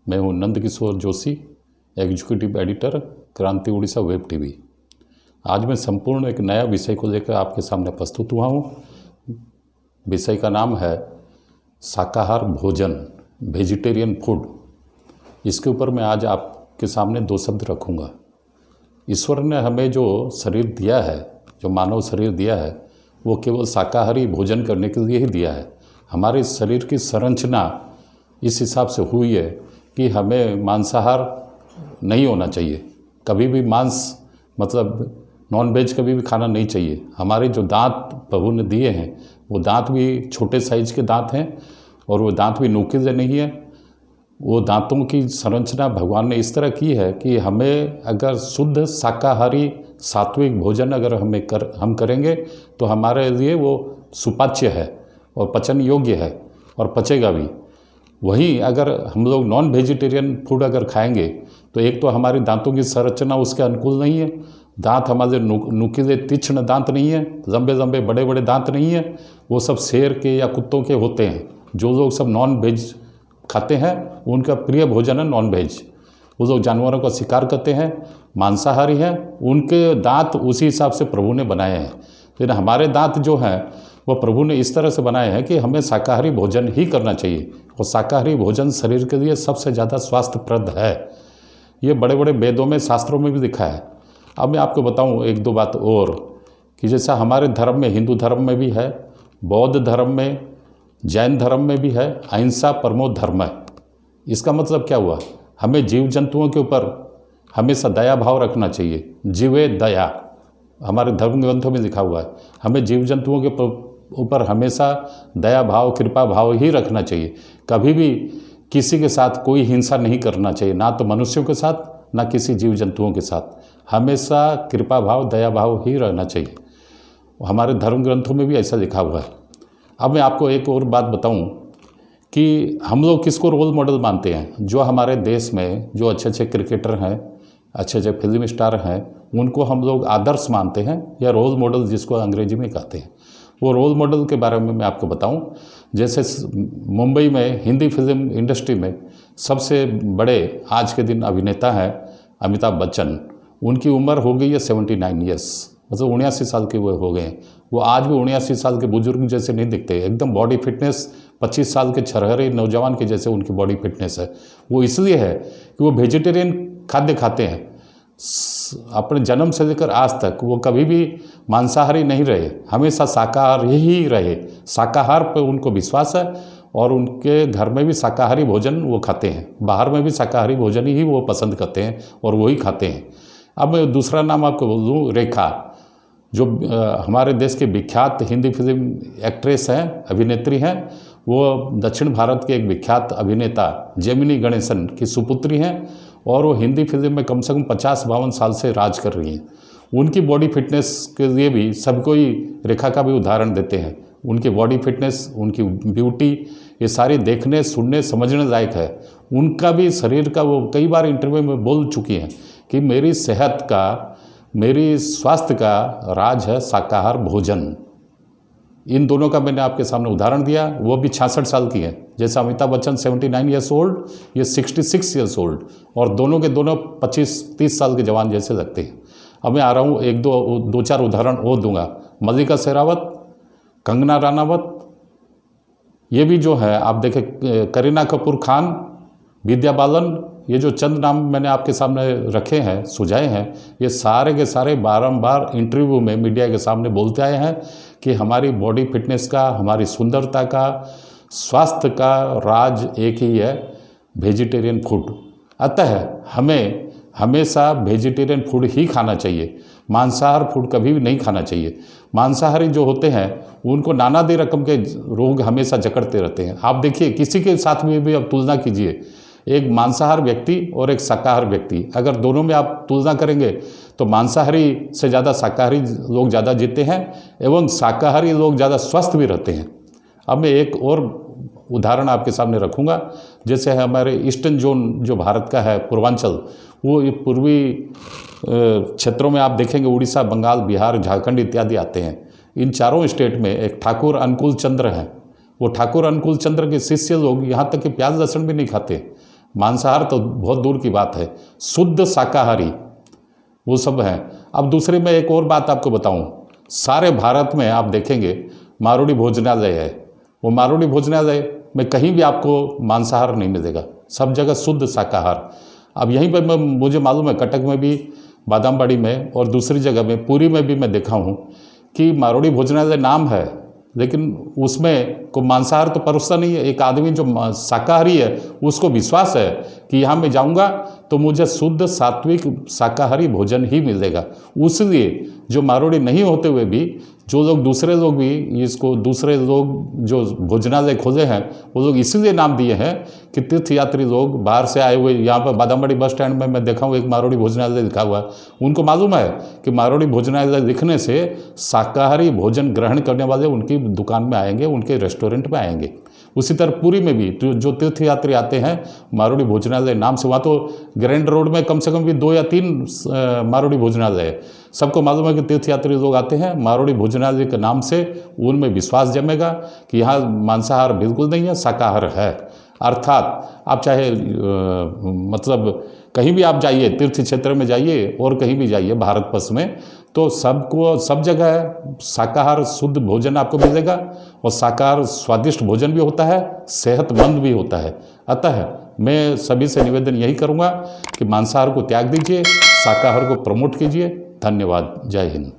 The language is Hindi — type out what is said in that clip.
मैं हूं नंदकिशोर जोशी, एग्जीक्यूटिव एडिटर, क्रांति उड़ीसा वेब टीवी। आज मैं संपूर्ण एक नया विषय को लेकर आपके सामने प्रस्तुत हुआ हूं। विषय का नाम है शाकाहार भोजन, वेजिटेरियन फूड। इसके ऊपर मैं आज आपके सामने दो शब्द रखूंगा। ईश्वर ने हमें जो शरीर दिया है, जो मानव शरीर दिया है, वो केवल शाकाहारी भोजन करने के लिए ही दिया है। हमारे शरीर की संरचना इस हिसाब से हुई है कि हमें मांसाहार नहीं होना चाहिए। कभी भी मांस मतलब नॉन वेज कभी भी खाना नहीं चाहिए। हमारे जो दांत प्रभु ने दिए हैं वो दांत भी छोटे साइज के दांत हैं और वो दांत भी नुकीले नहीं है। वो दांतों की संरचना भगवान ने इस तरह की है कि हमें अगर शुद्ध शाकाहारी सात्विक भोजन अगर हम करेंगे तो हमारे लिए वो सुपाच्य है और पचन योग्य है और पचेगा भी। वहीं अगर हम लोग नॉन वेजिटेरियन फूड अगर खाएंगे तो एक तो हमारी दांतों की संरचना उसके अनुकूल नहीं है। दांत हमारे नुकीले तीक्ष्ण दांत नहीं है, लंबे लंबे बड़े बड़े दांत नहीं है। वो सब शेर के या कुत्तों के होते हैं। जो लोग सब नॉन वेज खाते हैं उनका प्रिय भोजन है नॉन वेज। वो लोग जानवरों का शिकार करते हैं, मांसाहारी हैं, उनके दांत उसी हिसाब से प्रभु ने बनाए हैं। लेकिन हमारे दांत जो हैं वो प्रभु ने इस तरह से बनाए हैं कि हमें शाकाहारी भोजन ही करना चाहिए और शाकाहारी भोजन शरीर के लिए सबसे ज़्यादा स्वास्थ्यप्रद है। ये बड़े बड़े वेदों में, शास्त्रों में भी लिखा है। अब मैं आपको बताऊं एक दो बात और कि जैसा हमारे धर्म में, हिंदू धर्म में भी है, बौद्ध धर्म में, जैन धर्म में भी है, अहिंसा परमो धर्म है। इसका मतलब क्या हुआ? हमें जीव जंतुओं के ऊपर हमेशा दया भाव रखना चाहिए। जीवे दया, हमारे धर्म ग्रंथों में लिखा हुआ है। हमें जीव जंतुओं के ऊपर हमेशा दया भाव, कृपा भाव ही रखना चाहिए। कभी भी किसी के साथ कोई हिंसा नहीं करना चाहिए, ना तो मनुष्यों के साथ, ना किसी जीव जंतुओं के साथ। हमेशा कृपा भाव, दया भाव ही रहना चाहिए। हमारे धर्म ग्रंथों में भी ऐसा लिखा हुआ है। अब मैं आपको एक और बात बताऊं कि हम लोग किसको रोल मॉडल मानते हैं। जो हमारे देश में जो अच्छे अच्छे क्रिकेटर हैं, अच्छे अच्छे फिल्म स्टार हैं, उनको हम लोग आदर्श मानते हैं या रोल मॉडल जिसको अंग्रेजी में कहते हैं। वो रोल मॉडल के बारे में मैं आपको बताऊं। जैसे मुंबई में हिंदी फिल्म इंडस्ट्री में सबसे बड़े आज के दिन अभिनेता हैं अमिताभ बच्चन। उनकी उम्र हो गई है 79 ईयर्स, मतलब 79 साल के वो हो गए हैं। वो आज भी 79 साल के बुजुर्ग जैसे नहीं दिखते। एकदम बॉडी फिटनेस 25 साल के छरहरे नौजवान के जैसे उनकी बॉडी फिटनेस है। वो इसलिए है कि वो वेजिटेरियन खाद्य खाते हैं। अपने जन्म से लेकर आज तक वो कभी भी मांसाहारी नहीं रहे, हमेशा शाकाहारी ही रहे। शाकाहार पर उनको विश्वास है और उनके घर में भी शाकाहारी भोजन वो खाते हैं। बाहर में भी शाकाहारी भोजन ही वो पसंद करते हैं और वही खाते हैं। अब मैं दूसरा नाम आपको बोल दूँ, रेखा, जो हमारे देश के विख्यात हिंदी फिल्म एक्ट्रेस हैं, अभिनेत्री हैं। वो दक्षिण भारत के एक विख्यात अभिनेता जेमिनी गणेशन की सुपुत्री हैं और वो हिंदी फिल्म में कम से कम 50-52 साल से राज कर रही हैं। उनकी बॉडी फिटनेस के लिए भी सब कोई रेखा का भी उदाहरण देते हैं। उनकी बॉडी फिटनेस, उनकी ब्यूटी, ये सारी देखने, सुनने, समझने लायक है। उनका भी शरीर का वो कई बार इंटरव्यू में बोल चुकी हैं कि मेरी सेहत का, मेरी स्वास्थ्य का राज है शाकाहार भोजन। इन दोनों का मैंने आपके सामने उदाहरण दिया। वो भी 66 साल की है। जैसे अमिताभ बच्चन 79 ईयर्स ओल्ड, ये 66 ईयर्स ओल्ड, और दोनों के दोनों 25-30 साल के जवान जैसे लगते हैं। अब मैं आ रहा हूँ, एक दो चार उदाहरण और दूंगा। मल्लिका शेरावत, कंगना रनावत, ये भी जो है आप देखें, करीना कपूर खान, विद्या बालन, ये जो चंद नाम मैंने आपके सामने रखे हैं, सुझाए हैं, ये सारे के सारे बारंबार इंटरव्यू में मीडिया के सामने बोलते आए हैं कि हमारी बॉडी फिटनेस का, हमारी सुंदरता का, स्वास्थ्य का राज एक ही है, वेजिटेरियन फूड। अतः हमें हमेशा वेजिटेरियन फूड ही खाना चाहिए। मांसाहार फूड कभी भी नहीं खाना चाहिए। मांसाहारी जो होते हैं उनको नानादी रकम के रोग हमेशा जकड़ते रहते हैं। आप देखिए, किसी के साथ में भी अब तुलना कीजिए, एक मांसाहार व्यक्ति और एक शाकाहार व्यक्ति, अगर दोनों में आप तुलना करेंगे तो मांसाहारी से ज़्यादा शाकाहारी लोग ज़्यादा जीते हैं एवं शाकाहारी लोग ज़्यादा स्वस्थ भी रहते हैं। अब मैं एक और उदाहरण आपके सामने रखूँगा। जैसे हमारे ईस्टर्न जोन जो भारत का है, पूर्वांचल, वो पूर्वी क्षेत्रों में आप देखेंगे उड़ीसा, बंगाल, बिहार, झारखंड इत्यादि आते हैं। इन चारों स्टेट में एक ठाकुर अनुकूल चंद्र हैं। वो ठाकुर अनुकूल चंद्र के शिष्य लोग यहाँ तक कि प्याज लहसुन भी नहीं खाते। मांसाहार तो बहुत दूर की बात है, शुद्ध शाकाहारी वो सब हैं। अब दूसरे मैं एक और बात आपको बताऊं, सारे भारत में आप देखेंगे मारवाड़ी भोजनालय है, वो मारवाड़ी भोजनालय में कहीं भी आपको मांसाहार नहीं मिलेगा, सब जगह शुद्ध शाकाहार। अब यहीं पर मुझे मालूम है कटक में भी, बादामबाड़ी में और दूसरी जगह में, पुरी में भी मैं देखा हूँ कि मारवाड़ी भोजनालय नाम है लेकिन उसमें को मांसाहार तो परोसता नहीं है। एक आदमी जो शाकाहारी है उसको विश्वास है कि यहाँ मैं जाऊँगा तो मुझे शुद्ध सात्विक शाकाहारी भोजन ही मिलेगा। उसलिए जो मारवाड़ी नहीं होते हुए भी जो लोग दूसरे लोग भी इसको, दूसरे लोग जो भोजनालय खोले हैं वो लोग इसीलिए नाम दिए हैं कि तीर्थयात्री लोग बाहर से आए हुए, यहाँ पर बादामबाड़ी बस स्टैंड में मैं देखा हूँ एक मारवाड़ी भोजनालय लिखा हुआ है, उनको मालूम है कि मारवाड़ी भोजनालय लिखने से शाकाहारी भोजन ग्रहण करने वाले उनकी दुकान में आएंगे, उनके रेस्टोरेंट में आएंगे। उसी तरह पुरी में भी जो तीर्थयात्री आते हैं मारवाड़ी भोजनालय नाम से, वहाँ तो ग्रैंड रोड में कम से कम भी 2 या 3 मारवाड़ी भोजनालय है। सबको मालूम है कि तीर्थयात्री लोग आते हैं मारवाड़ी भोजनालय के नाम से, उनमें विश्वास जमेगा कि यहाँ मांसाहार बिल्कुल नहीं है, शाकाहार है। अर्थात आप चाहे मतलब कहीं भी आप जाइए, तीर्थ क्षेत्र में जाइए और कहीं भी जाइए भारत वर्ष में, तो सबको सब जगह शाकाहार शुद्ध भोजन आपको मिलेगा और शाकाहार स्वादिष्ट भोजन भी होता है, सेहतमंद भी होता है। अतः मैं सभी से निवेदन यही करूँगा कि मांसाहार को त्याग दीजिए, शाकाहार को प्रमोट कीजिए। धन्यवाद। जय हिंद।